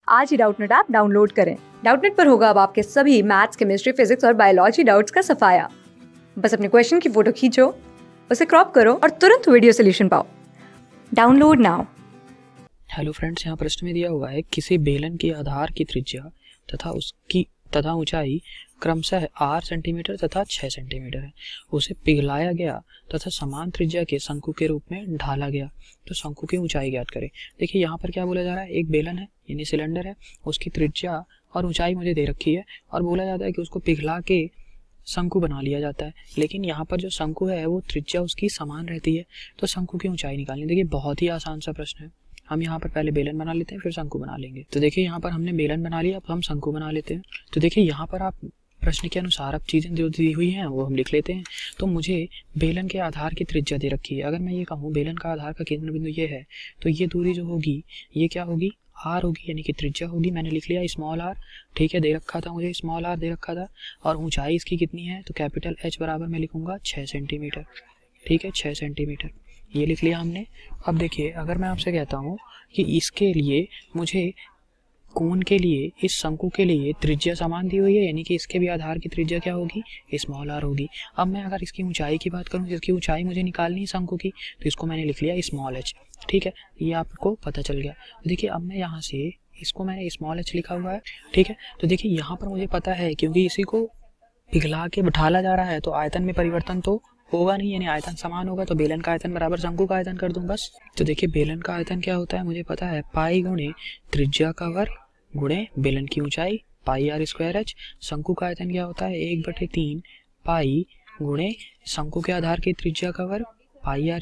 आज ही Doubtnut app download करें। Doubtnut पर होगा अब आपके सभी मैथ्स, केमिस्ट्री, फिजिक्स और बायोलॉजी डाउट्स का सफाया। बस अपने क्वेश्चन की फोटो खींचो, उसे क्रॉप करो और तुरंत वीडियो सोल्यूशन पाओ। Download now. हेलो फ्रेंड्स, यहाँ प्रश्न में दिया हुआ है किसी बेलन की आधार की त्रिज्या तथा ऊंचाई क्रमशः 8 सेंटीमीटर तथा 6 सेंटीमीटर है। उसे पिघलाया गया तथा समान त्रिज्या के शंकु के रूप में ढाला गया, तो शंकु की ऊंचाई ज्ञात करें। देखिए यहाँ पर क्या बोला जा रहा है, एक बेलन है यानी सिलेंडर है, उसकी त्रिज्या और ऊंचाई मुझे दे रखी है और बोला जाता है कि उसको पिघला के शंकु बना लिया जाता है। लेकिन यहाँ पर जो शंकु है वो त्रिज्या उसकी समान रहती है, तो शंकु की ऊंचाई निकालनी। देखिए बहुत ही आसान सा प्रश्न है। हम यहाँ पर पहले बेलन बना लेते हैं, फिर शंकु बना लेंगे। तो देखिए यहाँ पर हमने बेलन बना लिया, अब हम शंकु बना लेते हैं। तो देखिए यहाँ पर आप प्रश्न के अनुसार अब चीज़ें जो दी हुई हैं वो हम लिख लेते हैं। तो मुझे बेलन के आधार की त्रिज्या दे रखी है। अगर मैं ये कहूँ बेलन का आधार का केंद्र बिंदु ये है, तो ये दूरी जो होगी ये क्या होगी, आर होगी, यानी कि त्रिज्या होगी। मैंने लिख लिया स्मॉल आर, ठीक है, दे रखा था मुझे, स्मॉल आर दे रखा था। और ऊंचाई इसकी कितनी है, तो कैपिटल एच बराबर मैं लिखूंगा 6 सेंटीमीटर, ठीक है, 6 सेंटीमीटर ये लिख लिया हमने। अब देखिए अगर मैं आपसे कहता हूँ कि इसके लिए मुझे कोण के लिए, इस शंकु के लिए त्रिज्या समान दी हुई है, यानी कि इसके भी आधार की त्रिज्या क्या होगी, स्मॉल आर होगी। अब मैं अगर इसकी ऊंचाई की बात करूँ, जिसकी ऊंचाई मुझे निकालनी है शंकु की, तो इसको मैंने लिख लिया स्मॉल एच, ठीक है, ये आपको पता चल गया। देखिए अब मैं यहाँ से इसको मैंने स्मॉल एच लिखा हुआ है, ठीक है। तो देखिए यहाँ पर मुझे पता है क्योंकि इसी को पिघला के ढाला जा रहा है, तो आयतन में परिवर्तन तो होगा नहीं, यानी आयतन समान होगा। तो बेलन का आयतन बराबर शंकु का आयतन कर दूं बस। तो देखिए बेलन का आयतन क्या होता है मुझे पता है, पाई गुणे त्रिज्या का वर्ग गुणे बेलन की ऊंचाई, पाई आर स्क्वायर एच। शंकु का आयतन क्या होता है, 1/3 पाई गुणे शंकु के आधार की त्रिज्या का वर्ग, पाई आर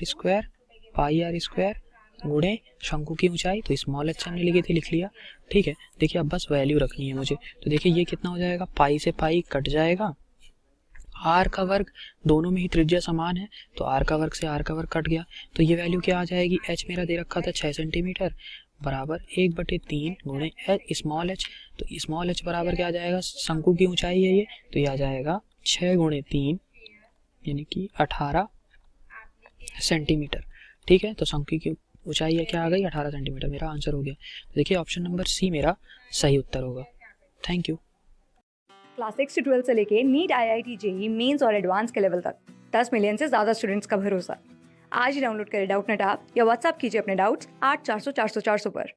स्क्वायर गुणे शंकु की ऊंचाई। तो स्मॉल एच हमने लिखी थी, लिख लिया, ठीक है। देखिए अब बस वैल्यू रखनी है मुझे। तो देखिए ये कितना हो जाएगा, पाई से पाई कट जाएगा, आर का वर्ग, दोनों में ही त्रिज्या समान है, तो आर का वर्ग से आर का वर्ग कट गया। तो ये वैल्यू क्या आ जाएगी, एच मेरा दे रखा था 6 सेंटीमीटर, बराबर 1/3 गुणे स्मॉल एच। तो स्मॉल एच बराबर क्या आ जाएगा, शंकु की ऊंचाई है ये, तो ये आ जाएगा 6 गुणे 3 यानी कि 18 सेंटीमीटर, ठीक है। तो शंकु की ऊंचाई है क्या आ गई, 18 सेंटीमीटर, मेरा आंसर हो गया। तो देखिए ऑप्शन नंबर सी मेरा सही उत्तर होगा। Thank you. क्लास 6 से 12 से लेके नीट, IIT, JEE मेंस और एडवांस के लेवल तक 10 मिलियन से ज्यादा स्टूडेंट्स का भरोसा। आज ही डाउनलोड करें डाउटनेट ऐप या व्हाट्सएप कीजिए अपने डाउट्स 8400 400 400 पर।